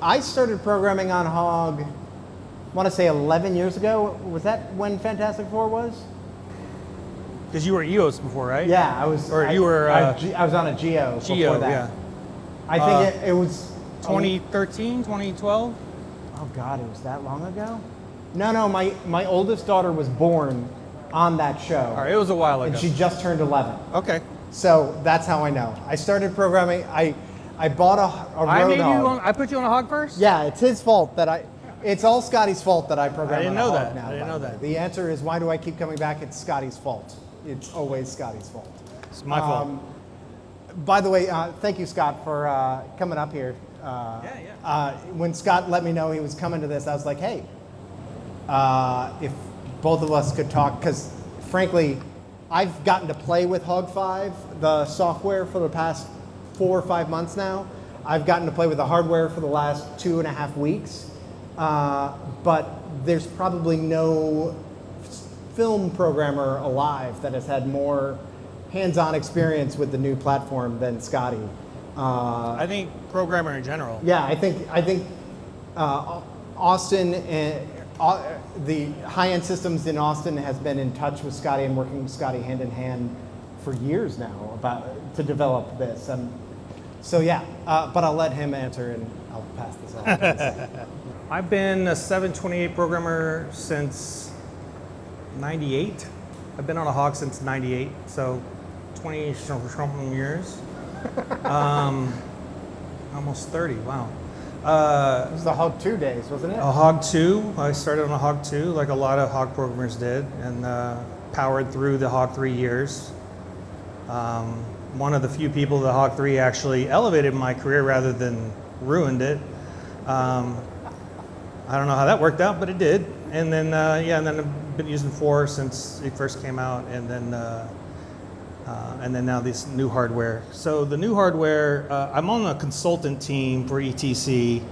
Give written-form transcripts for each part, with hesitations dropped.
I started programming on HOG, I want to say 11 years ago. Was that when Fantastic Four was? Because you were EOS before, right? Yeah, I was. Or you were. I was on a Geo before that. Yeah. I think it was 2013, 2012. Oh God, it was that long ago? No, my oldest daughter was born on that show. All right, it was a while ago. And she just turned 11. Okay. So that's how I know. I started programming. I bought a Road Hog. I put you on a HOG first? Yeah, it's his fault that it's all Scotty's fault that I program. I didn't know that. I didn't know that. The answer is, why do I keep coming back? It's Scotty's fault. It's always Scotty's fault. It's my fault. By the way, thank you, Scott, for coming up here. When Scott let me know he was coming to this, I was like, hey, if both of us could talk, because frankly, I've gotten to play with HOG 5, the software, for the past 4 or 5 months now. I've gotten to play with the hardware for the last 2.5 weeks, but there's probably no film programmer alive that has had more hands-on experience with the new platform than Scotty. I think programmer in general. Yeah, I think Austin and the high-end systems in Austin has been in touch with Scotty and working with Scotty hand in hand for years now to develop this. So yeah, but I'll let him answer and I'll pass this on. I've been a 728 programmer since 98. I've been on a HOG since 98, so 20 something years. Almost 30, wow. It was the HOG 2 days, wasn't it? A HOG 2, I started on a HOG 2 like a lot of HOG programmers did, and powered through the HOG 3 years. One of the few people that HOG 3 actually elevated my career rather than ruined it. I don't know how that worked out, but it did. And then, and then I've been using 4 since it first came out, and then now this new hardware. So the new hardware, I'm on a consultant team for ETC,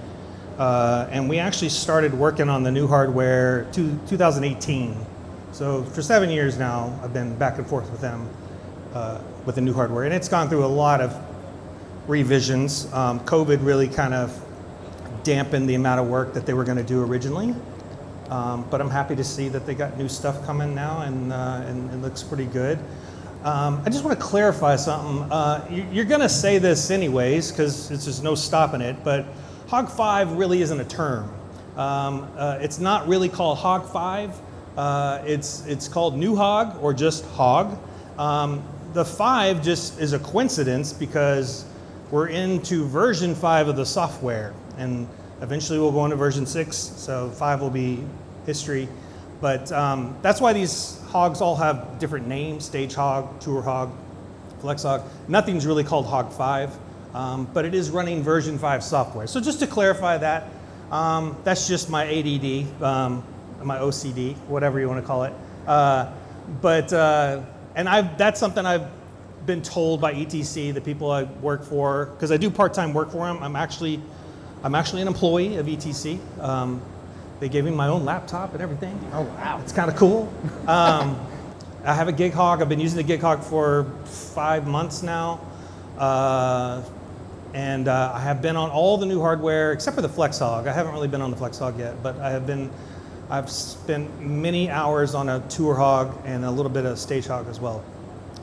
and we actually started working on the new hardware 2018. So for 7 years now, I've been back and forth with them with the new hardware, and it's gone through a lot of revisions. COVID really kind of dampened the amount of work that they were going to do originally, but I'm happy to see that they got new stuff coming now, and it looks pretty good. I just want to clarify something. You're going to say this anyways, because there's just no stopping it, but HOG 5 really isn't a term. It's not really called HOG 5. It's called New HOG or just HOG. The 5 just is a coincidence because we're into version 5 of the software, and eventually we'll go into version 6, so 5 will be history. But that's why these HOGs all have different names: Stage HOG, Tour HOG, Flex HOG. Nothing's really called HOG 5, but it is running version 5 software. So just to clarify that, that's just my ADD, my OCD, whatever you want to call it. That's something I've been told by ETC, the people I work for, because I do part-time work for them. I'm actually an employee of ETC. They gave me my own laptop and everything. Oh wow, it's kind of cool. I have a gig HOG. I've been using the gig HOG for 5 months now, and I have been on all the new hardware except for the Flex HOG. I haven't really been on the Flex HOG yet, but I've spent many hours on a Tour HOG and a little bit of Stage HOG as well.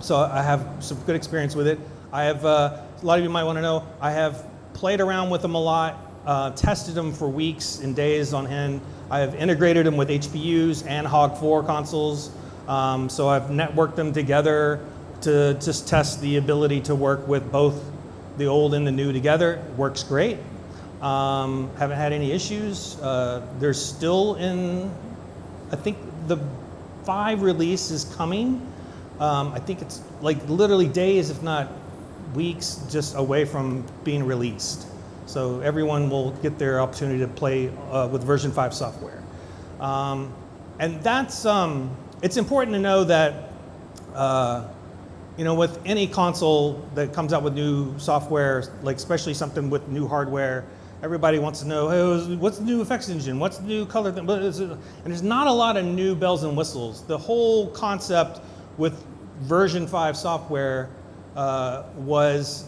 So I have some good experience with it. I have a lot of you might want to know, I have played around with them a lot. Tested them for weeks and days on end. I have integrated them with HPUs and HOG 4 consoles. So I've networked them together to just test the ability to work with both the old and the new together. It works great. Haven't had any issues. They're still in, I think the 5 release is coming. I think it's like literally days, if not weeks, just away from being released. So everyone will get their opportunity to play with version 5 software. And that's, it's important to know that, with any console that comes out with new software, like especially something with new hardware, everybody wants to know, hey, what's the new effects engine? What's the new color thing? And there's not a lot of new bells and whistles. The whole concept with version 5 software was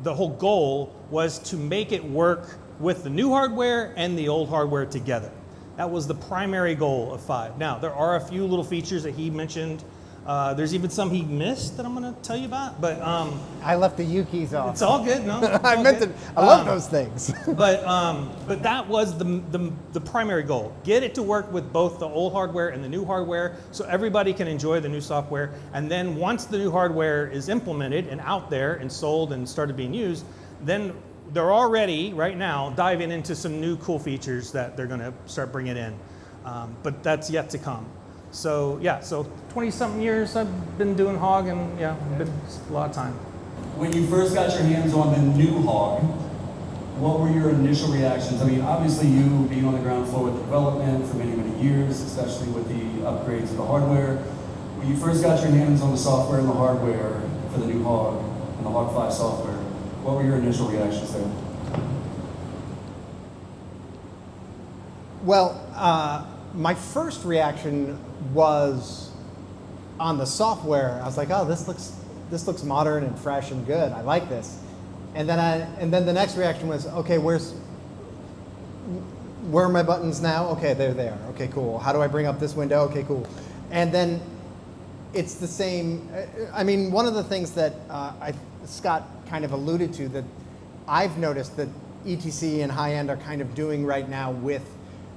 the whole goal was to make it work with the new hardware and the old hardware together. That was the primary goal of 5. Now, there are a few little features that he mentioned. There's even some he missed that I'm going to tell you about, but I left the U keys off. it's all good. No, it's I all meant good. to. I love those things. But that was the primary goal. Get it to work with both the old hardware and the new hardware, so everybody can enjoy the new software. And then once the new hardware is implemented and out there and sold and started being used, then they're already right now diving into some new cool features that they're going to start bringing in. But that's yet to come. So yeah, so 20-something years I've been doing HOG, and yeah, been a lot of time. When you first got your hands on the new HOG, what were your initial reactions? I mean, obviously you being on the ground floor with development for many, many years, especially with the upgrades of the hardware. When you first got your hands on the software and the hardware for the new HOG and the HOG 5 software, what were your initial reactions there? Well, my first reaction was on the software. I was like, oh, this looks modern and fresh and good. I like this. And then the next reaction was, okay, where are my buttons now? Okay, they're there. Okay, cool. How do I bring up this window? Okay, cool. And then it's the same. I mean, one of the things that Scott kind of alluded to that I've noticed that ETC and high-end are kind of doing right now with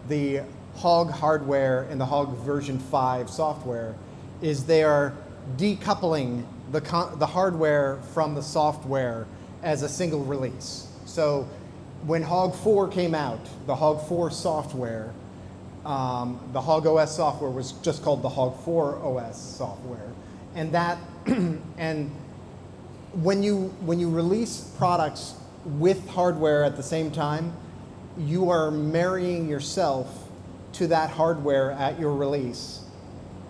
the HOG hardware and the HOG version 5 software is they are decoupling the hardware from the software as a single release. So when HOG 4 came out, the HOG 4 software, the HOG OS software was just called the HOG 4 OS software. And that, and when you release products with hardware at the same time, you are marrying yourself to that hardware at your release,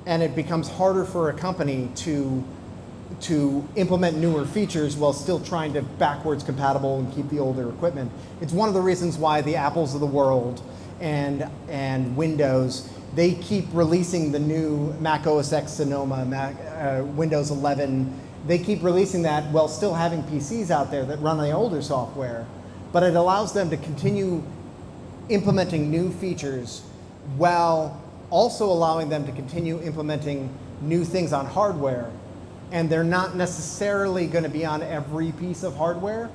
and it becomes harder for a company to implement newer features while still trying to backwards compatible and keep the older equipment. It's one of the reasons why the Apples of the world and Windows, they keep releasing the new Mac OS X Sonoma, Windows 11. They keep releasing that while still having PCs out there that run the older software, but it allows them to continue implementing new features while also allowing them to continue implementing new things on hardware. And they're not necessarily going to be on every piece of hardware,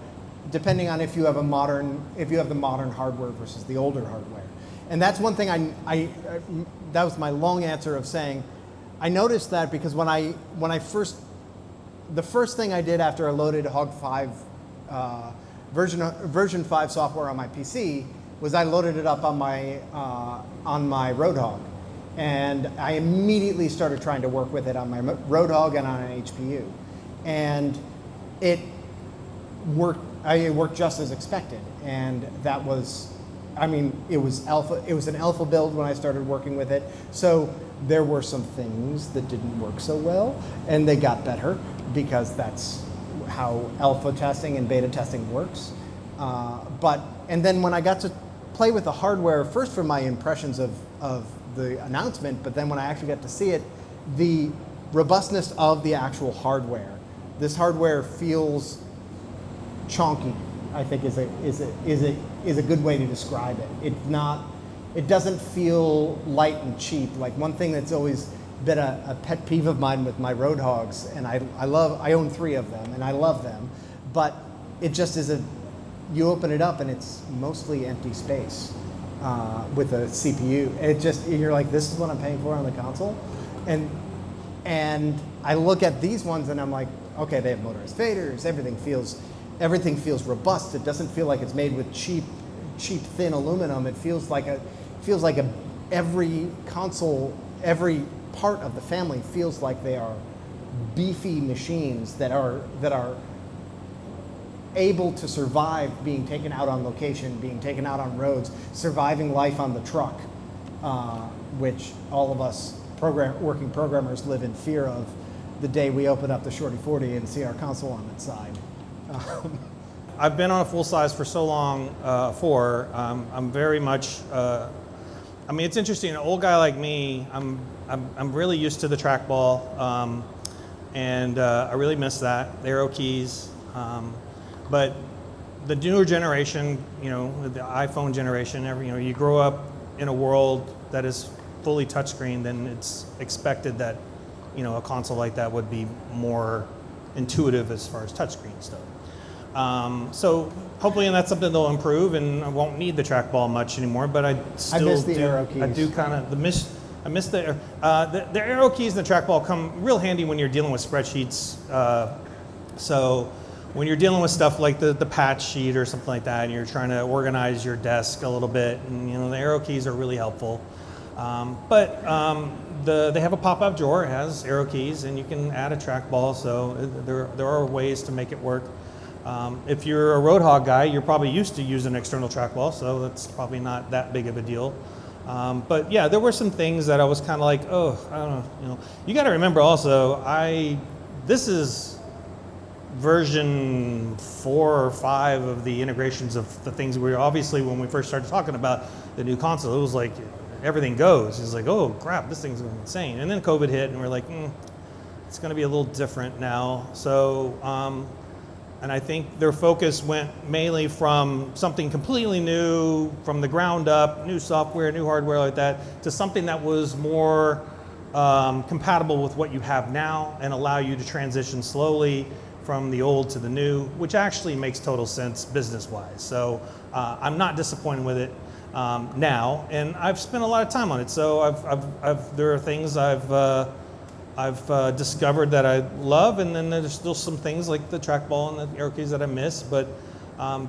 depending on if you have the modern hardware versus the older hardware. And that's one thing that was my long answer of saying, I noticed that because the first thing I did after I loaded HOG 5 version 5 software on my PC was I loaded it up on my Roadhog, and I immediately started trying to work with it on my Roadhog and on an HPU, and it worked. It worked just as expected, and that was, I mean, it was alpha. It was an alpha build when I started working with it, so there were some things that didn't work so well, and they got better because that's how alpha testing and beta testing works. And then when I got to play with the hardware, first from my impressions of the announcement, but then when I actually got to see it, the robustness of the actual hardware. This hardware feels chonky, I think is a good way to describe it. It doesn't feel light and cheap. Like one thing that's always been a pet peeve of mine with my Roadhogs, and I own 3 of them and I love them, but it just is you open it up and it's mostly empty space with a CPU. You're like, this is what I'm paying for on the console, and I look at these ones and I'm like, okay, they have motorized faders. Everything feels robust. It doesn't feel like it's made with cheap thin aluminum. It feels like every console, every part of the family feels like they are beefy machines that are able to survive being taken out on location, being taken out on roads, surviving life on the truck, which all of us working programmers live in fear of the day we open up the Shorty 40 and see our console on its side. I've been on a full size for so long, I'm very much, I mean, it's interesting, an old guy like me, I'm really used to the trackball, and I really miss that, the arrow keys. But the newer generation, the iPhone generation, you grow up in a world that is fully touchscreen, then it's expected that, a console like that would be more intuitive as far as touchscreen stuff. So hopefully, and that's something they'll improve, and I won't need the trackball much anymore. But I still miss the arrow keys. I do kind of I miss the arrow keys and the trackball come real handy when you're dealing with spreadsheets. So when you're dealing with stuff like the patch sheet or something like that, and you're trying to organize your desk a little bit, and the arrow keys are really helpful. They have a pop-up drawer. It has arrow keys, and you can add a trackball. So there are ways to make it work. If you're a Roadhog guy, you're probably used to using an external trackball, so that's probably not that big of a deal. But yeah, there were some things that I was kind of like, oh, I don't know. You got to remember also, this is version 4 or 5 of the integrations of the things we were obviously when we first started talking about the new console. It was like everything goes. It's like, oh crap, this thing's going insane. And then COVID hit, and we're like, it's going to be a little different now. So. And I think their focus went mainly from something completely new, from the ground up, new software, new hardware like that, to something that was more compatible with what you have now and allow you to transition slowly from the old to the new, which actually makes total sense business-wise. So I'm not disappointed with it now, and I've spent a lot of time on it. So there are things I've discovered that I love, and then there's still some things like the trackball and the arrow keys that I miss, but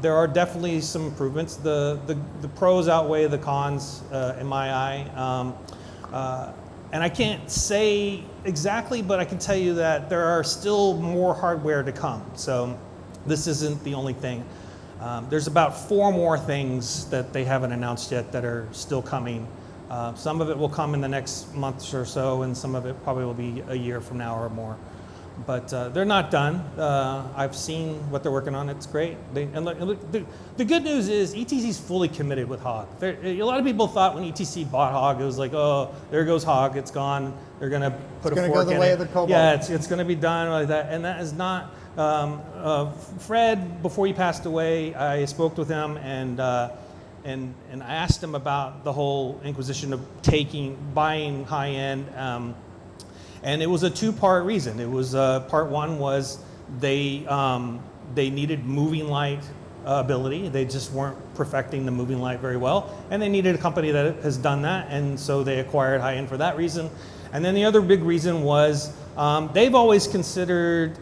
there are definitely some improvements. The pros outweigh the cons in my eye. And I can't say exactly, but I can tell you that there are still more hardware to come. So this isn't the only thing. There's about 4 more things that they haven't announced yet that are still coming. Some of it will come in the next month or so, and some of it probably will be a year from now or more. But they're not done. I've seen what they're working on. It's great. The good news is ETC's fully committed with HOG. A lot of people thought when ETC bought HOG, it was like, oh, there goes HOG. It's gone. They're going to put a fork in it. It's going to go the way of the cobalt. Yeah, it's going to be done like that. And that is not. Fred, before he passed away, I spoke with him, and I asked him about the whole inquisition of buying high-end, and it was a 2-part reason. It was part 1 was they needed moving light ability. They just weren't perfecting the moving light very well, and they needed a company that has done that, and so they acquired high-end for that reason. And then the other big reason was they've always considered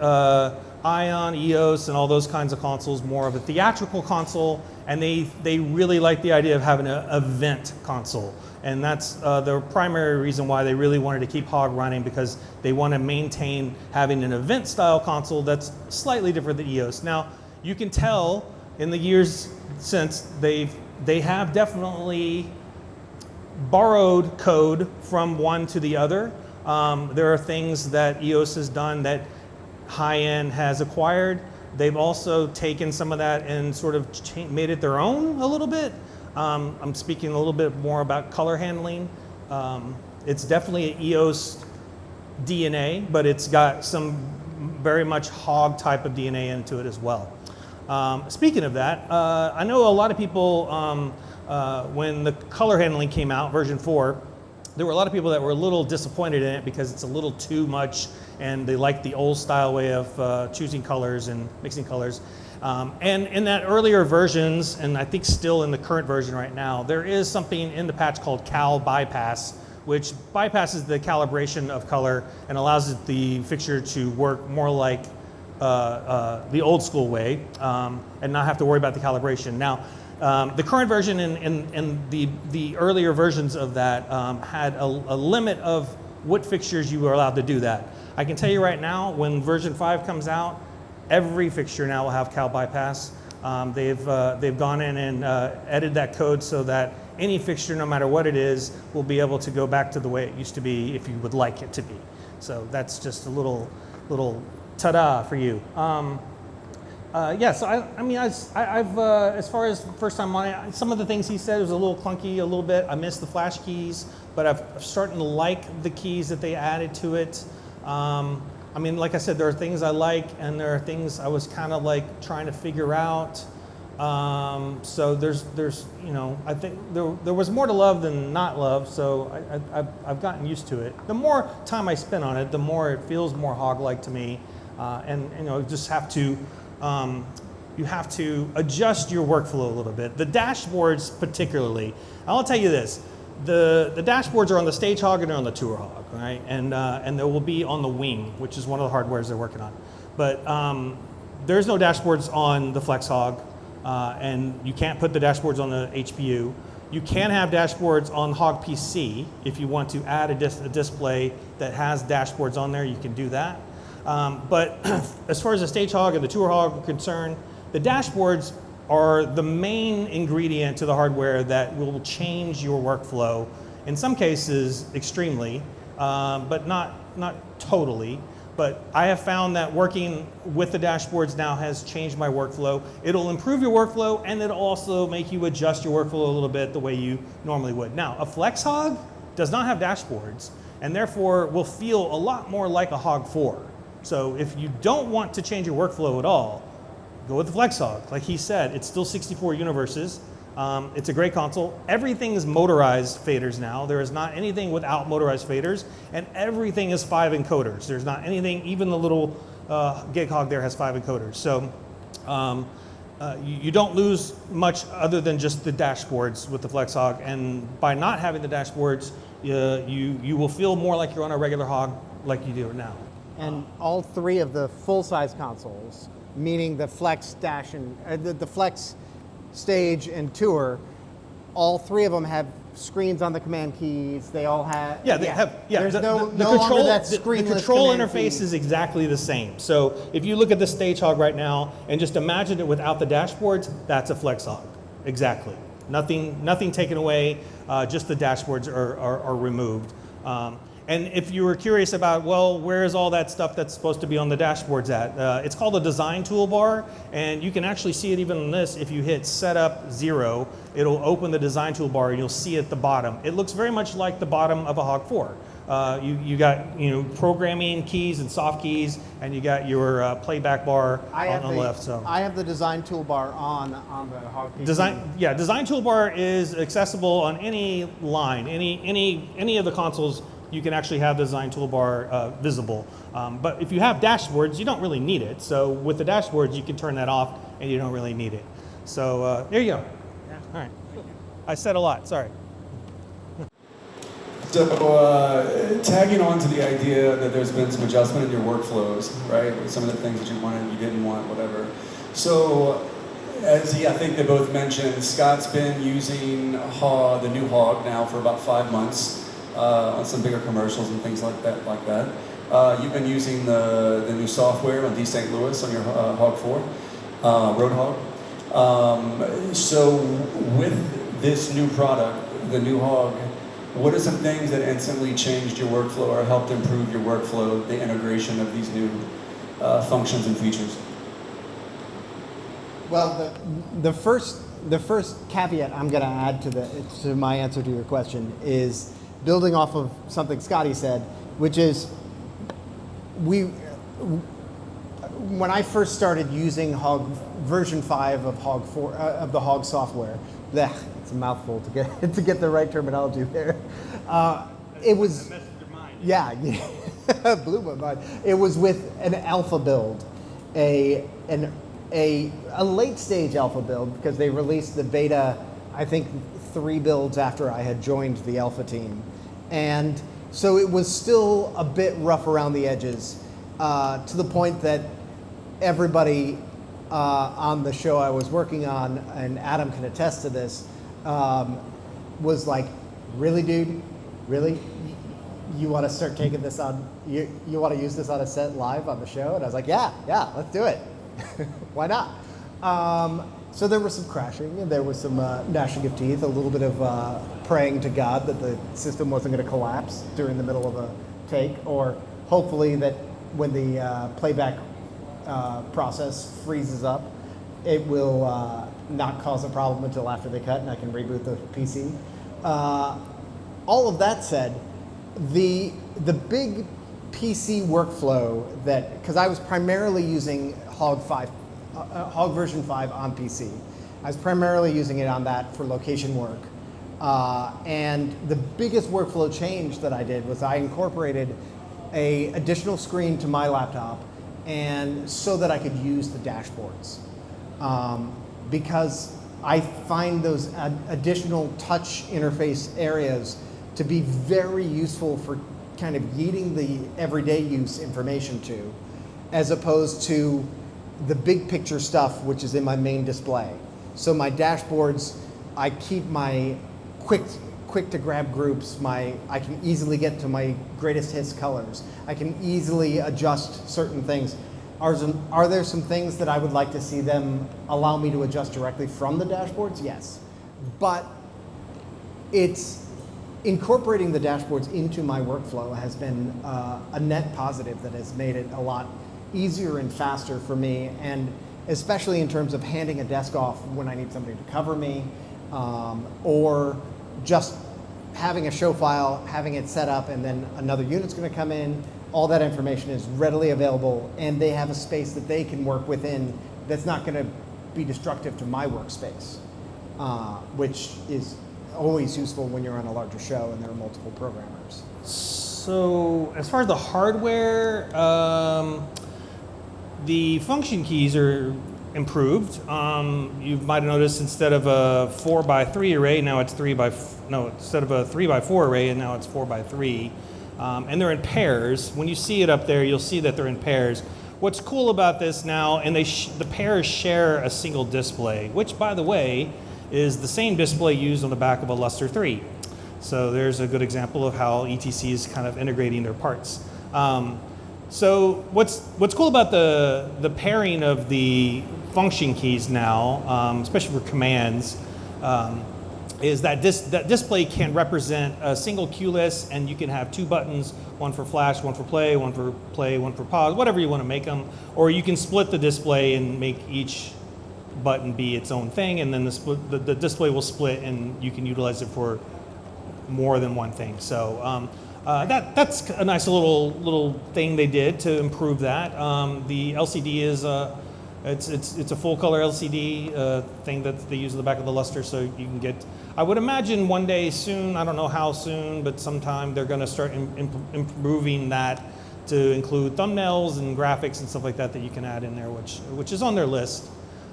Ion, EOS, and all those kinds of consoles more of a theatrical console, and they really like the idea of having an event console. And that's the primary reason why they really wanted to keep HOG running, because they want to maintain having an event style console that's slightly different than EOS. Now, you can tell in the years since they have definitely borrowed code from one to the other. There are things that EOS has done that high-end has acquired. They've also taken some of that and sort of made it their own a little bit. I'm speaking a little bit more about color handling. It's definitely an EOS DNA, but it's got some very much HOG type of DNA into it as well. Speaking of that, I know a lot of people, when the color handling came out, version 4, there were a lot of people that were a little disappointed in it because it's a little too much, and they like the old style way of choosing colors and mixing colors. And in that earlier versions, and I think still in the current version right now, there is something in the patch called Cal Bypass, which bypasses the calibration of color and allows the fixture to work more like the old school way and not have to worry about the calibration. Now, the current version and the earlier versions of that had a limit of what fixtures you were allowed to do that. I can tell you right now, when version 5 comes out, every fixture now will have Cal Bypass. They've gone in and edited that code so that any fixture, no matter what it is, will be able to go back to the way it used to be if you would like it to be. So that's just a little ta-da for you. Yeah, so I've as far as first time on it, some of the things he said was a little clunky a little bit. I missed the flash keys, but I'm starting to like the keys that they added to it. Like I said, there are things I like, and there are things I was kind of like trying to figure out. So there's you know, I think there was more to love than not love. So I've gotten used to it. The more time I spend on it, the more it feels more hog-like to me. And you know, you just have to you have to adjust your workflow a little bit. The dashboards particularly, I'll tell you this. The dashboards are on the stage hog and they're on the tour hog, right? And they will be on the wing, which is one of the hardwares they're working on. But there's no dashboards on the flex hog, and you can't put the dashboards on the HPU. You can have dashboards on Hog PC. If you want to add a display that has dashboards on there, you can do that. But as far as the stage hog and the tour hog are concerned, the dashboards are the main ingredient to the hardware that will change your workflow. In some cases, extremely, but not totally. But I have found that working with the dashboards now has changed my workflow. It'll improve your workflow, and it'll also make you adjust your workflow a little bit the way you normally would. Now, a flex hog does not have dashboards, and therefore will feel a lot more like a Hog 4. So if you don't want to change your workflow at all, go with the flex hog. Like he said, it's still 64 universes. It's a great console. Everything is motorized faders now. There is not anything without motorized faders, and everything is 5 encoders. There's not anything, even the little gig hog there has 5 encoders. So you don't lose much other than just the dashboards with the flex hog, and by not having the dashboards, you will feel more like you're on a regular hog like you do now. And all 3 of the full-size consoles, meaning the Flex Dash and the Flex Stage and Tour, all 3 of them have screens on the command keys. They all have. Yeah, they have. Yeah, there's the no control, longer that the screenless control command interface key. is exactly the same. So if you look at the stage hog right now and just imagine it without the dashboards, that's a flex hog. Exactly. Nothing taken away. Just the dashboards are removed. And if you were curious about, well, where is all that stuff that's supposed to be on the dashboards at? It's called a design toolbar, and you can actually see it even on this. If you hit setup 0, it'll open the design toolbar, and you'll see at the bottom. It looks very much like the bottom of a Hog 4. You got programming keys and soft keys, and you got your playback bar on the left. So I have the design toolbar on the Hog PC. Design toolbar is accessible on any line, any of the consoles. You can actually have the design toolbar visible. But if you have dashboards, you don't really need it. So with the dashboards, you can turn that off and you don't really need it. So there you go. Yeah. All right. I said a lot, sorry. So tagging on to the idea that there's been some adjustment in your workflows, right? With some of the things that you wanted, you didn't want, whatever. So as I think they both mentioned, Scott's been using the new HOG now for about 5 months. On some bigger commercials and things like that. You've been using the new software on St. Louis on your Hog 4, Road Hog. So with this new product, the new HOG, what are some things that instantly changed your workflow or helped improve your workflow, the integration of these new functions and features? Well, the first caveat I'm going to add to my answer to your question is building off of something Scotty said, which is when I first started using HOG version 5 of Hog 4 of the HOG software, it's a mouthful to get the right terminology there. It was blew my mind. It was with an alpha build, a late stage alpha build, because they released the beta, I think 3 builds after I had joined the alpha team. And so it was still a bit rough around the edges, to the point that everybody on the show I was working on, and Adam can attest to this, was like, really, dude? Really? You want to start taking this on, you want to use this on a set live on the show? And I was like, yeah, let's do it. Why not? So there was some crashing, and there was some gnashing of teeth, a little bit of praying to God that the system wasn't going to collapse during the middle of a take, or hopefully that when the playback process freezes up, it will not cause a problem until after they cut and I can reboot the PC. All of that said, the big PC workflow that, because I was primarily using HOG version 5 on PC, I was primarily using it on that for location work. And the biggest workflow change that I did was I incorporated a additional screen to my laptop, and so that I could use the dashboards. Because I find those additional touch interface areas to be very useful for kind of yeeting the everyday use information to, as opposed to the big picture stuff, which is in my main display. So my dashboards, I keep my quick to grab groups, I can easily get to my greatest hits colors. I can easily adjust certain things. Are there some things that I would like to see them allow me to adjust directly from the dashboards? Yes. But it's incorporating the dashboards into my workflow has been a net positive that has made it a lot easier and faster for me, and especially in terms of handing a desk off when I need somebody to cover me, or just having a show file, having it set up, and then another unit's going to come in. All that information is readily available, and they have a space that they can work within that's not going to be destructive to my workspace, which is always useful when you're on a larger show and there are multiple programmers. So as far as the hardware, the function keys are improved. You might have noticed instead of a 4x3 array, now it's instead of a 3x4 array, and now it's 4x3. And they're in pairs. When you see it up there, you'll see that they're in pairs. What's cool about this now, and the pairs share a single display, which, by the way, is the same display used on the back of a Luster 3. So there's a good example of how ETC is kind of integrating their parts. So what's cool about the pairing of the function keys now, especially for commands, is that that display can represent a single cue list, and you can have two buttons, one for flash, one for play, one for pause, whatever you want to make them. Or you can split the display and make each button be its own thing, and then the display will split, and you can utilize it for more than one thing. So that's a nice little thing they did to improve that. The LCD is it's a full color LCD thing that they use in the back of the Luster, so you can get. I would imagine one day soon, I don't know how soon, but sometime they're going to start improving that to include thumbnails and graphics and stuff like that that you can add in there, which is on their list.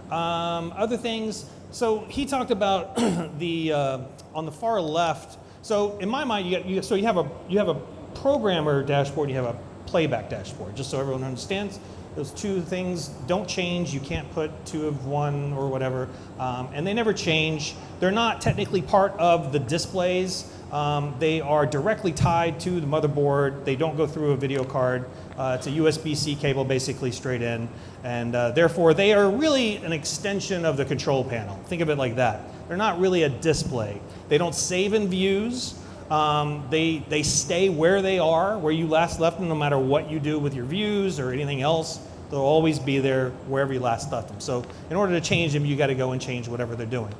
Other things. So he talked about the on the far left. So in my mind, you have a programmer dashboard, you have a playback dashboard, just so everyone understands. Those two things don't change. You can't put two of one or whatever, and they never change. They're not technically part of the displays. They are directly tied to the motherboard. They don't go through a video card. It's a USB-C cable basically straight in, and therefore they are really an extension of the control panel. Think of it like that. They're not really a display. They don't save in views. They stay where they are, where you last left them, no matter what you do with your views or anything else. They'll always be there wherever you last left them. So in order to change them, you got to go and change whatever they're doing.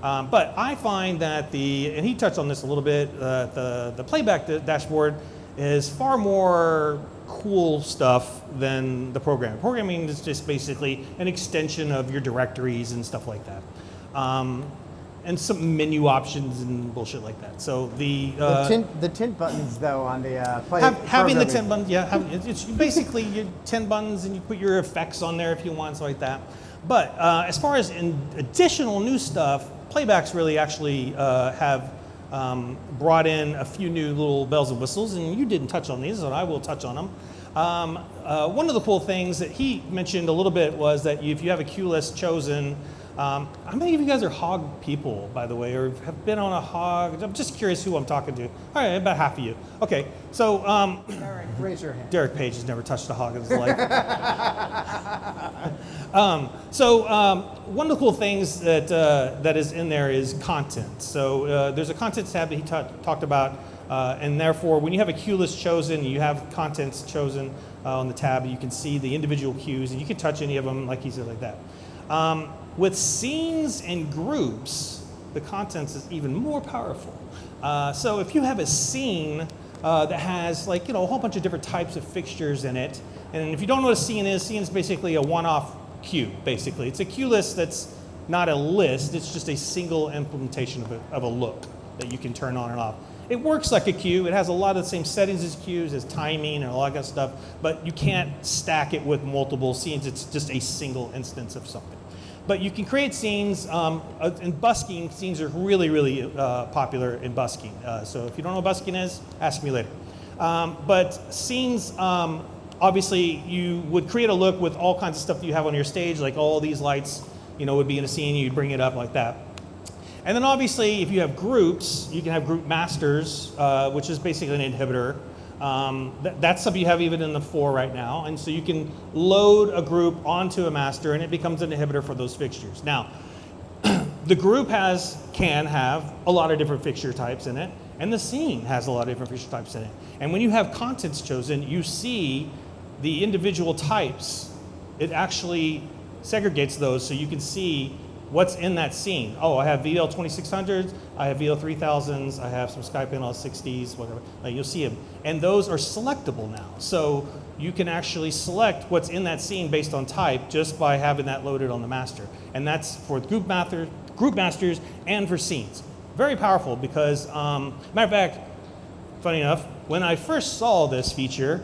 But I find that and he touched on this a little bit, the playback dashboard is far more cool stuff than the programming. Programming is just basically an extension of your directories and stuff like that. And some menu options and bullshit like that. So the tint buttons though on the having the tint buttons, yeah, it's basically your tint buttons, and you put your effects on there if you want, something like that. But as far as additional new stuff, playbacks really actually have brought in a few new little bells and whistles, and you didn't touch on these, so I will touch on them. One of the cool things that he mentioned a little bit was that if you have a cue list chosen. How many of you guys are HOG people, by the way, or have been on a HOG? I'm just curious who I'm talking to. All right, about half of you. Okay, so Derek, raise your hand. Derek Page has never touched a HOG in his life. One of the cool things that is in there is content. So there's a content tab that he talked about, and therefore, when you have a cue list chosen, you have contents chosen on the tab. You can see the individual cues, and you can touch any of them, like he said, like that. With scenes and groups, the contents is even more powerful. So if you have a scene that has a whole bunch of different types of fixtures in it, and if you don't know what a scene is basically a one-off cue, basically. It's a cue list that's not a list, it's just a single implementation of a look that you can turn on and off. It works like a queue. It has a lot of the same settings as queues, as timing and all that kind of stuff, but you can't stack it with multiple scenes. It's just a single instance of something. But you can create scenes. In busking, scenes are really, really popular in busking. So if you don't know what busking is, ask me later. But scenes, obviously, you would create a look with all kinds of stuff that you have on your stage, like all these lights, would be in a scene, you'd bring it up like that. And then obviously, if you have groups, you can have group masters, which is basically an inhibitor. That's something you have even in the 4 right now. And so you can load a group onto a master, and it becomes an inhibitor for those fixtures. Now, the group can have a lot of different fixture types in it, and the scene has a lot of different fixture types in it. And when you have contents chosen, you see the individual types. It actually segregates those so you can see what's in that scene. Oh, I have VL 2600s, I have VL 3000s, I have some Sky Panel 60s, whatever. You'll see them. And those are selectable now. So you can actually select what's in that scene based on type just by having that loaded on the master. And that's for group masters and for scenes. Very powerful because, matter of fact, funny enough, when I first saw this feature,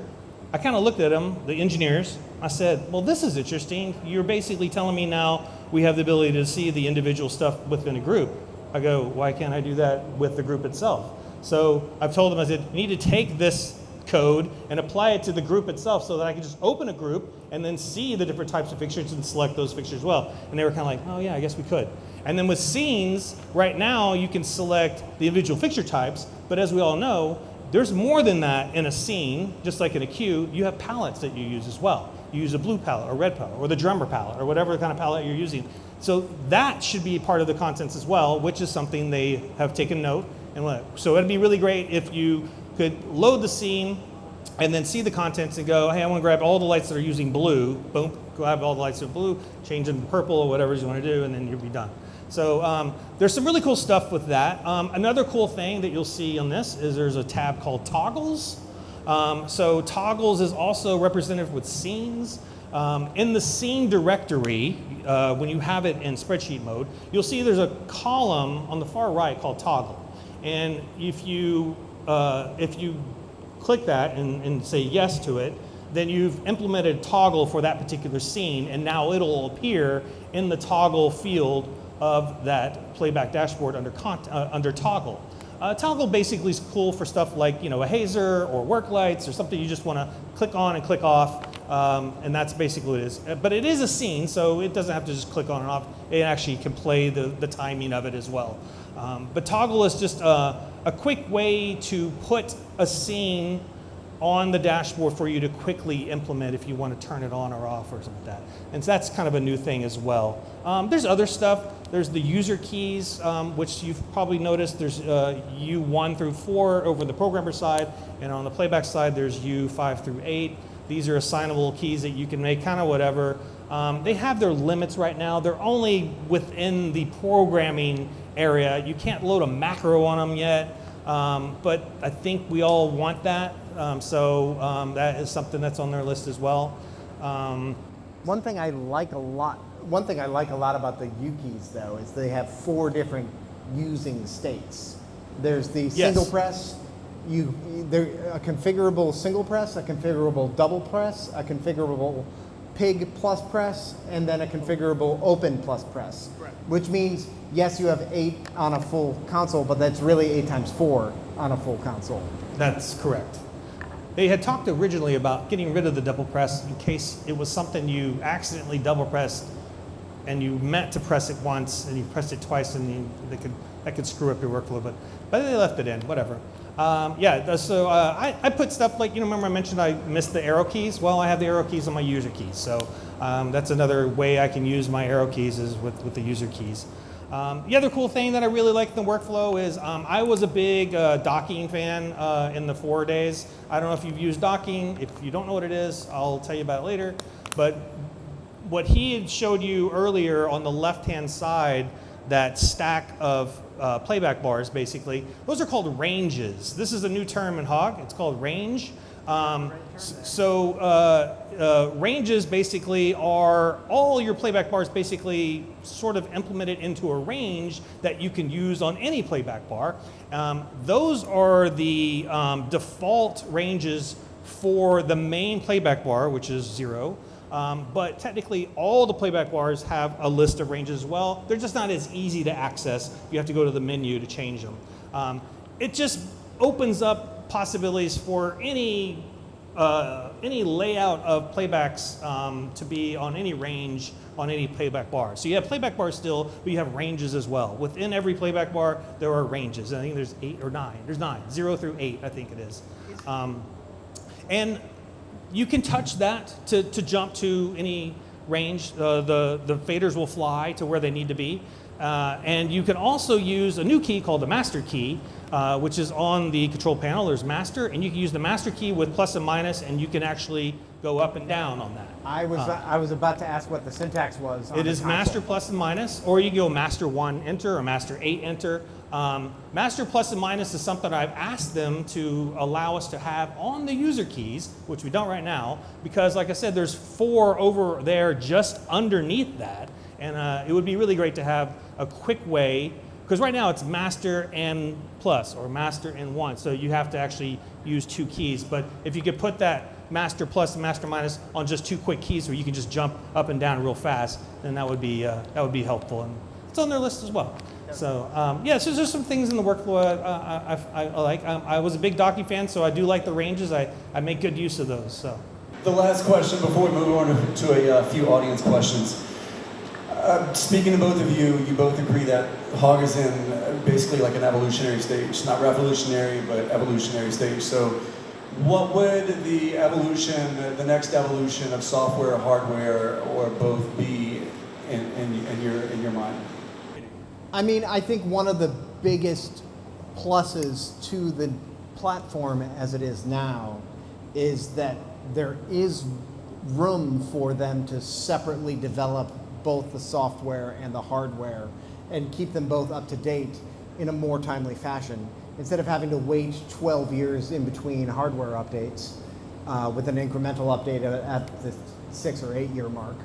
I kind of looked at them, the engineers. I said, well, this is interesting. You're basically telling me now we have the ability to see the individual stuff within a group. I go, why can't I do that with the group itself? So I've told them, I said, you need to take this code and apply it to the group itself so that I can just open a group and then see the different types of fixtures and select those fixtures well. And they were kind of like, oh yeah, I guess we could. And then with scenes, right now you can select the individual fixture types, but as we all know, there's more than that in a scene, just like in a queue. You have palettes that you use as well. You use a blue palette or red palette or the drummer palette or whatever kind of palette you're using. So that should be part of the contents as well, which is something they have taken note. So it'd be really great if you could load the scene and then see the contents and go, hey, I want to grab all the lights that are using blue. Boom, grab all the lights that are blue, change them to purple or whatever you want to do, and then you'll be done. So there's some really cool stuff with that. Another cool thing that you'll see on this is there's a tab called toggles. So toggles is also represented with scenes. In the scene directory, when you have it in spreadsheet mode, you'll see there's a column on the far right called toggle. And if you click that and say yes to it, then you've implemented toggle for that particular scene, and now it'll appear in the toggle field of that playback dashboard under toggle. Toggle basically is cool for stuff like a hazer or work lights or something you just want to click on and click off, and that's basically what it is. But it is a scene, so it doesn't have to just click on and off. It actually can play the timing of it as well. But toggle is just a quick way to put a scene on the dashboard for you to quickly implement if you want to turn it on or off or something like that. And so that's kind of a new thing as well. There's other stuff. There's the user keys, which you've probably noticed. There's U1 through 4 over the programmer side, and on the playback side, there's U5 through 8. These are assignable keys that you can make kind of whatever. They have their limits right now. They're only within the programming area. You can't load a macro on them yet, but I think we all want that. So that is something that's on their list as well. One thing I like a lot about the U keys, though, is they have 4 different using states. There's the single press, a configurable single press, a configurable double press, a configurable pig plus press, and then a configurable open plus press. Correct. Which means, yes, you have 8 on a full console, but that's really 8 times 4 on a full console. That's correct. They had talked originally about getting rid of the double press in case it was something you accidentally double pressed and you meant to press it once and you pressed it twice and that could screw up your workflow, but they left it in, whatever. So I put stuff like, remember I mentioned I missed the arrow keys? Well, I have the arrow keys on my user keys, so that's another way I can use my arrow keys is with the user keys. The other cool thing that I really like in the workflow is I was a big docking fan in the 4 days. I don't know if you've used docking. If you don't know what it is, I'll tell you about it later. But what he had showed you earlier on the left-hand side, that stack of playback bars, basically, those are called ranges. This is a new term in HOG. It's called range. Ranges basically are all your playback bars basically sort of implemented into a range that you can use on any playback bar. Those are the default ranges for the main playback bar, which is 0. But technically all the playback bars have a list of ranges as well. They're just not as easy to access. You have to go to the menu to change them. It just opens up possibilities for any layout of playbacks to be on any range on any playback bar. So you have playback bars still, but you have ranges as well. Within every playback bar, there are ranges. I think there's 8 or 9. There's 9, 0 through 8, I think it is. And you can touch that to jump to any range. The faders will fly to where they need to be. And you can also use a new key called the master key, which is on the control panel. There's master, and you can use the master key with plus and minus, and you can actually go up and down on that. I was about to ask what the syntax was. It is master plus and minus, or you can go master 1 enter or master 8 enter. Master plus and minus is something I've asked them to allow us to have on the user keys, which we don't right now, because like I said, there's 4 over there just underneath that, and it would be really great to have a quick way, because right now it's master and plus or master and 1, so you have to actually use 2 keys. But if you could put that master plus and master minus on just 2 quick keys where you can just jump up and down real fast, then that would be helpful, and it's on their list as well. So yeah, so there's some things in the workflow I like. I was a big Docky fan, so I do like the ranges. I make good use of those. So The last question before we move on to a few audience questions. Speaking to both of you, you both agree that HOG is in basically like an evolutionary stage, not revolutionary, but evolutionary stage. So what would the evolution, the next evolution of software, hardware, or both be in your mind? I mean, I think one of the biggest pluses to the platform as it is now is that there is room for them to separately develop both the software and the hardware and keep them both up to date in a more timely fashion. Instead of having to wait 12 years in between hardware updates with an incremental update at the 6 or 8 year mark.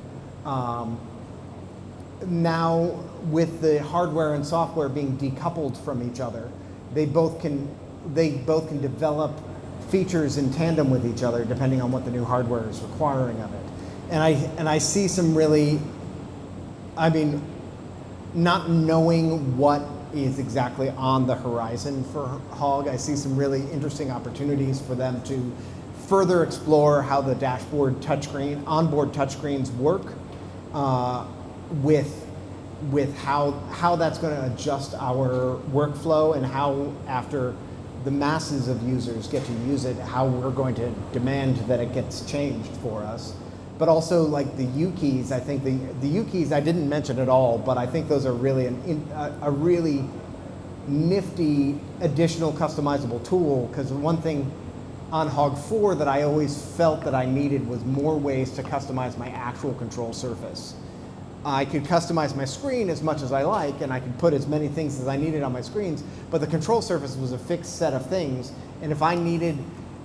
Now, with the hardware and software being decoupled from each other, they both can develop features in tandem with each other depending on what the new hardware is requiring of it. And I see some really, I mean, not knowing what is exactly on the horizon for HOG, I see some really interesting opportunities for them to further explore how the dashboard touchscreen, onboard touchscreens work, with how that's going to adjust our workflow and how, after the masses of users get to use it, how we're going to demand that it gets changed for us. But also, like the U keys, I think the U keys I didn't mention at all, but I think those are really a really nifty additional customizable tool, because one thing on HOG 4 that I always felt that I needed was more ways to customize my actual control surface. I could customize my screen as much as I like, and I could put as many things as I needed on my screens, but the control surface was a fixed set of things, and if I needed,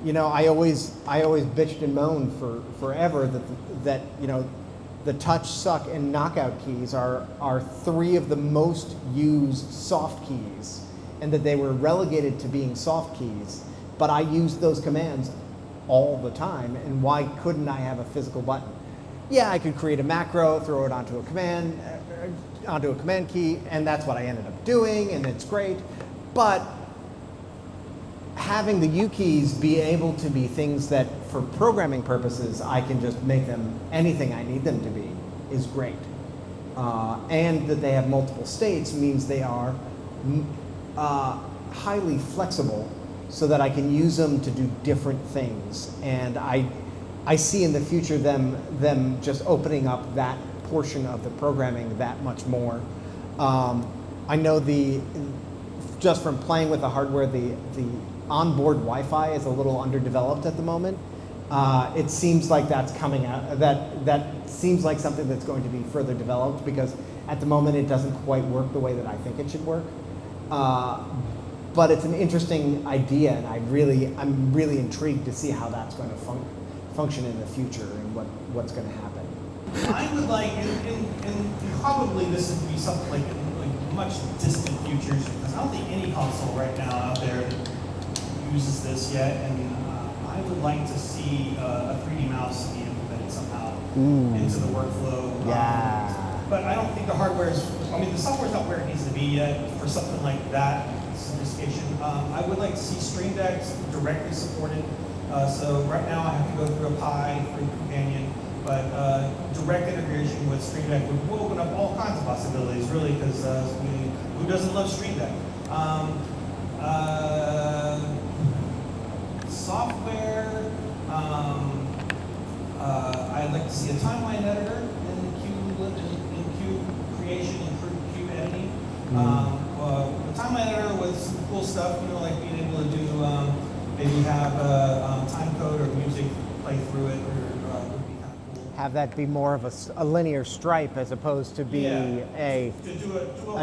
you know, I always bitched and moaned forever that you know, the touch, suck, and knockout keys are 3 of the most used soft keys, and that they were relegated to being soft keys, but I used those commands all the time, and why couldn't I have a physical button? Yeah, I could create a macro, throw it onto a command key, and that's what I ended up doing, and it's great. But having the U keys be able to be things that, for programming purposes, I can just make them anything I need them to be is great. And that they have multiple states means they are highly flexible, so that I can use them to do different things. And I see in the future them just opening up that portion of the programming that much more. I know just from playing with the hardware, the onboard Wi-Fi is a little underdeveloped at the moment. It seems like that's coming out. That seems like something that's going to be further developed, because at the moment it doesn't quite work the way that I think it should work. but it's an interesting idea, and I'm really intrigued to see how that's going to function in the future and what's going to happen. I would like, and probably this would be something like much distant futures, because I don't think any console right now out there uses this yet, and I would like to see a 3D mouse be implemented somehow into the workflow. Yeah. But I don't think the hardware is, I mean, the software's not where it needs to be yet for something like that sophistication. I would like to see Stream Decks directly supported. So right now I have to go through a Pi through Companion, but direct integration with Stream Deck would open up all kinds of possibilities, really, because who doesn't love Stream Deck? Software, I'd like to see a timeline editor in Cube creation and Cube editing. A timeline editor with some cool stuff, like being able to do maybe have time code or music play through it, or would be kind of cool. Have that be more of a linear stripe as opposed to be a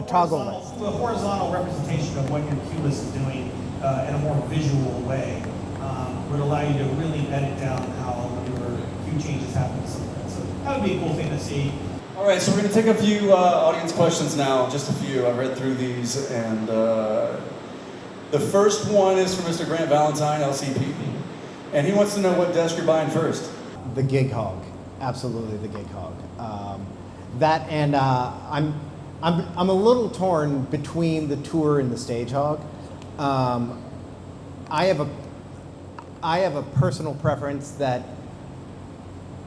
toggle list. Do a horizontal representation of what your cue list is doing in a more visual way would allow you to really edit down how your cue changes happen. So that would be a cool thing to see. All right, so we're going to take a few audience questions now, just a few. I've read through these, and the first one is from Mr. Grant Valentine, LCP, and he wants to know what desk you're buying first. The Gig HOG, absolutely the Gig HOG. That and I'm a little torn between the Tour and the Stage HOG. I have a personal preference that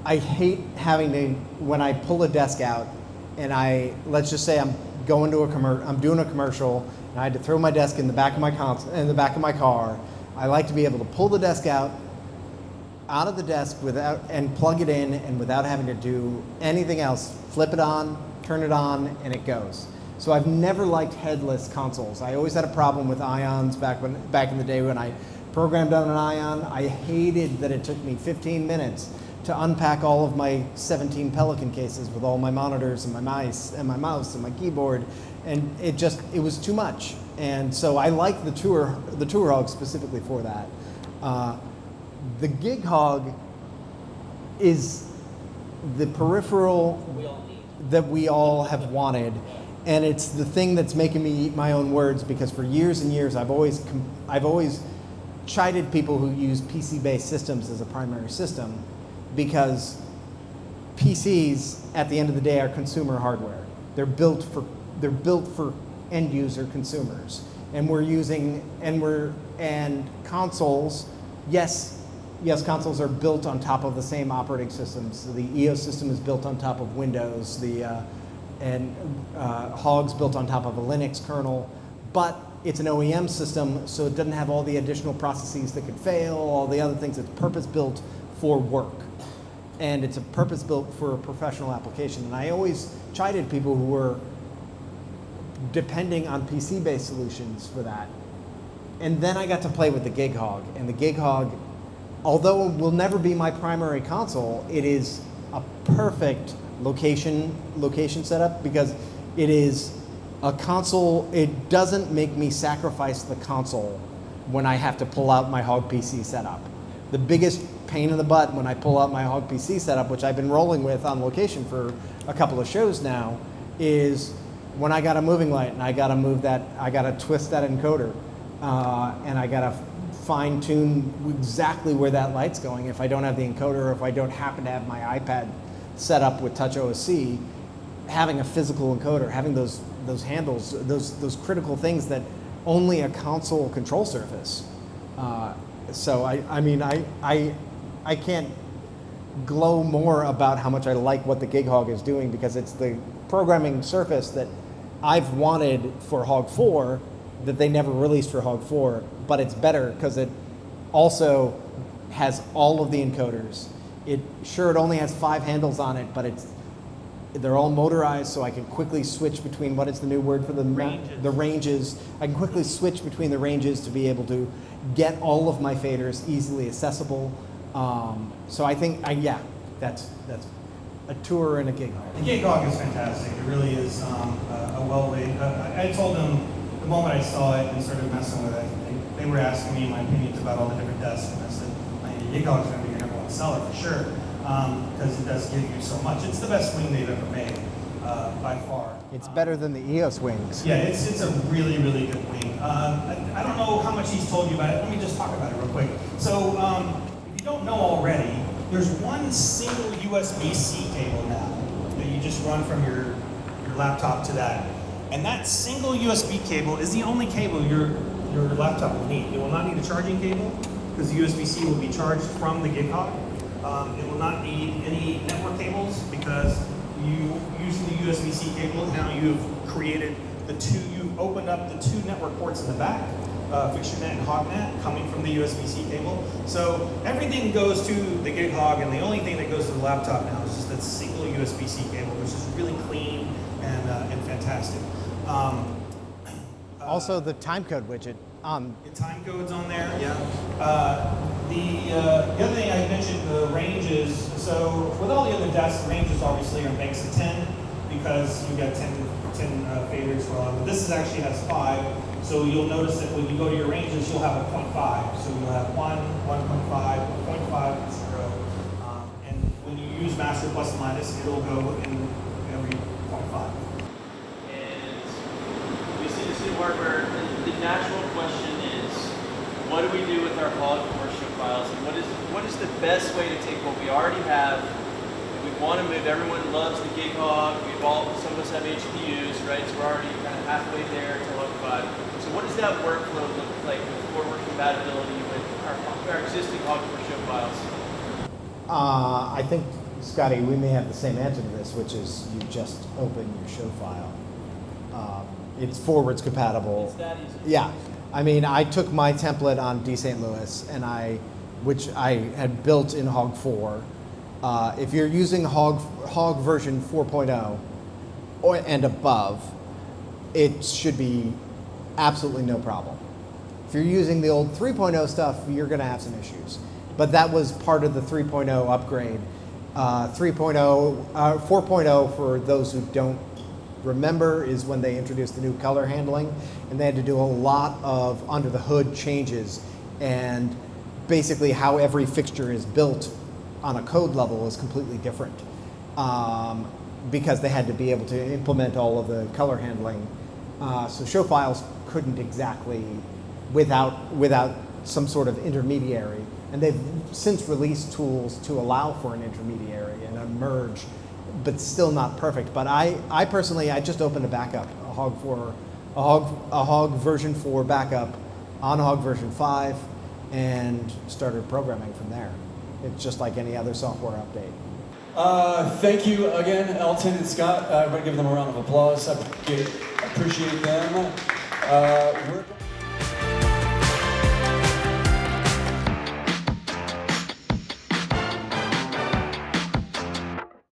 I hate having to, when I pull a desk out and let's just say I'm going to I'm doing a commercial and I had to throw my desk in the back of my car. I like to be able to pull the desk out of the desk and plug it in, and without having to do anything else, flip it on, turn it on, and it goes. So I've never liked headless consoles. I always had a problem with Ions back in the day when I programmed on an Ion. I hated that it took me 15 minutes to unpack all of my 17 Pelican cases with all my monitors and my mice and my mouse and my keyboard, and it was too much. And so I like the Tour HOG specifically for that. The Gig HOG is the peripheral that we all have wanted, and it's the thing that's making me eat my own words, because for years and years I've always chided people who use PC-based systems as a primary system, because PCs at the end of the day are consumer hardware. They're built for end user consumers, and consoles. Yes, consoles are built on top of the same operating systems. So the EOS system is built on top of Windows. HOG's built on top of a Linux kernel, but it's an OEM system, so it doesn't have all the additional processes that could fail, all the other things. It's purpose-built for work, and it's purpose-built for a professional application. And I always chided people who were depending on PC-based solutions for that. And then I got to play with the Gig HOG, and the Gig HOG, although it will never be my primary console, it is a perfect location setup, because it is a console. It doesn't make me sacrifice the console when I have to pull out my HOG PC setup. The biggest pain in the butt when I pull out my HOG PC setup, which I've been rolling with on location for a couple of shows now, is when I got a moving light and I got to move that, I got to twist that encoder, and I got to fine tune exactly where that light's going. If I don't have the encoder, or if I don't happen to have my iPad set up with Touch OSC, having a physical encoder, having those handles, those critical things that only a console control surface. So I can't glow more about how much I like what the Gig HOG is doing, because it's the programming surface that I've wanted for HOG 4 that they never released for HOG 4, but it's better because it also has all of the encoders. It only has 5 handles on it, but they're all motorized, so I can quickly switch between, what is the new word for the ranges. I can quickly switch between the ranges to be able to get all of my faders easily accessible. So I think, that's a Tour and a Gig HOG. The Gig HOG is fantastic. It really is a well-made. I told them the moment I saw it and started messing with it, they were asking me my opinions about all the different desks, and I said, Gig HOG is going to be your number one seller for sure, because it does give you so much. It's the best wing they've ever made, by far. It's better than the EOS wings. Yeah, it's a really, really good wing. I don't know how much he's told you about it. Let me just talk about it real quick. So, if you don't know already, there's one single USB-C cable now that you just run from your laptop to that. And that single USB cable is the only cable your laptop will need. It will not need a charging cable, because the USB-C will be charged from the Gig HOG. It will not need any network cables, because using the USB-C cable, now you've created you've opened up the two network ports in the back, fixture net and hog net, coming from the USB-C cable. So everything goes to the Gig HOG, and the only thing that goes to the laptop now is just that single USB-C cable, which is really clean and fantastic. Also, the timecode widget. The time code's on there, yeah. The other thing I mentioned, the ranges. So with all the other desks, the ranges obviously are banks of 10, because you've got 10 faders for all. But this actually has 5. So you'll notice that when you go to your ranges, you'll have a 0.5. So you'll have 1, 1.5, 0.5, 0. And when you use master plus and minus, it'll go in every 0.5. And we see this new hardware. The natural question is, what do we do with our HOG commercial files? And what is the best way to take what we already have? We want to move. Everyone loves the Gig HOG. Some of us have HPUs, right? So we're already kind of halfway there to HOG 5. So what does that workflow look like with forward compatibility with our existing HOG commercial files? I think, Scotty, we may have the same answer to this, which is you just open your show file. It's forwards compatible. It's that easy. Yeah. I mean, I took my template on D. St. Louis, which I had built in HOG 4. If you're using HOG version 4.0 and above, it should be absolutely no problem. If you're using the old 3.0 stuff, you're going to have some issues. But that was part of the 3.0 upgrade. 4.0, for those who don't remember, is when they introduced the new color handling, and they had to do a lot of under the hood changes, and basically how every fixture is built on a code level is completely different, because they had to be able to implement all of the color handling. So show files couldn't exactly, without some sort of intermediary, and they've since released tools to allow for an intermediary and a merge, but still not perfect. But I personally, I just opened a backup, a HOG version 4 backup on HOG version 5, and started programming from there. It's just like any other software update. Thank you again, Elton and Scott. Everybody give them a round of applause. I appreciate them.